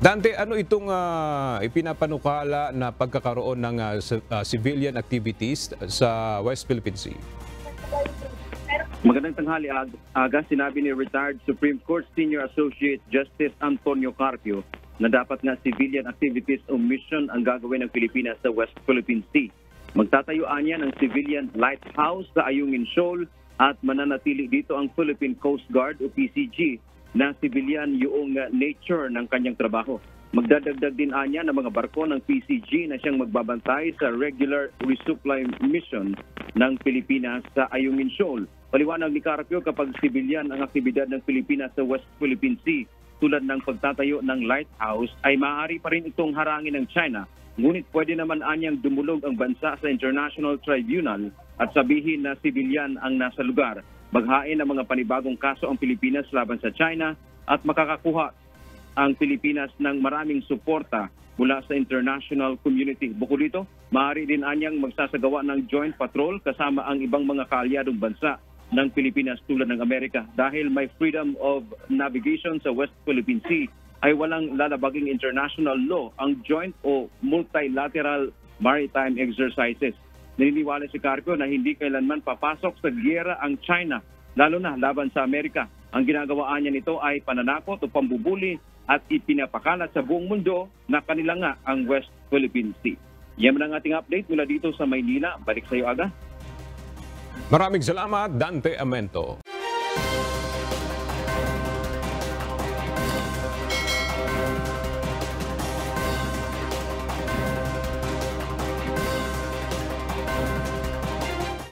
Dante, ano itong ipinapanukala na pagkakaroon ng civilian activities sa West Philippine Sea? Magandang tanghali, Aga. Sinabi ni retired Supreme Court Senior Associate Justice Antonio Carpio na dapat nga civilian activities o mission ang gagawin ng Pilipinas sa West Philippine Sea. Magtatayuan niya ng civilian lighthouse sa Ayungin Shoal at mananatili dito ang Philippine Coast Guard o PCG na civilian yung nature ng kanyang trabaho. Magdadagdag din anya ng mga barko ng PCG na siyang magbabantay sa regular resupply mission ng Pilipinas sa Ayungin Shoal. Paliwanag ni Carpio, kapag civilian ang aktibidad ng Pilipinas sa West Philippine Sea, tulad ng pagtatayo ng lighthouse, ay maaari pa rin itong harangin ng China. Ngunit pwede naman anyang dumulog ang bansa sa International Tribunal at sabihin na civilian ang nasa lugar. Maghain ng mga panibagong kaso ang Pilipinas laban sa China at makakakuha ang Pilipinas ng maraming suporta mula sa international community. Bukod dito, maaari din anyang magsasagawa ng joint patrol kasama ang ibang mga kaalyadong bansa ng Pilipinas tulad ng Amerika. Dahil may freedom of navigation sa West Philippine Sea, ay walang lalabaging international law ang joint o multilateral maritime exercises. Naniniwala si Carpio na hindi kailanman papasok sa giyera ang China, lalo na laban sa Amerika. Ang ginagawaan niya nito ay pananakot o pambubuli at ipinapakalat sa buong mundo na kanila nga ang West Philippine Sea. Yan ang ating update mula dito sa Maynila. Balik sa iyo, Aga. Maraming salamat, Dante Amento.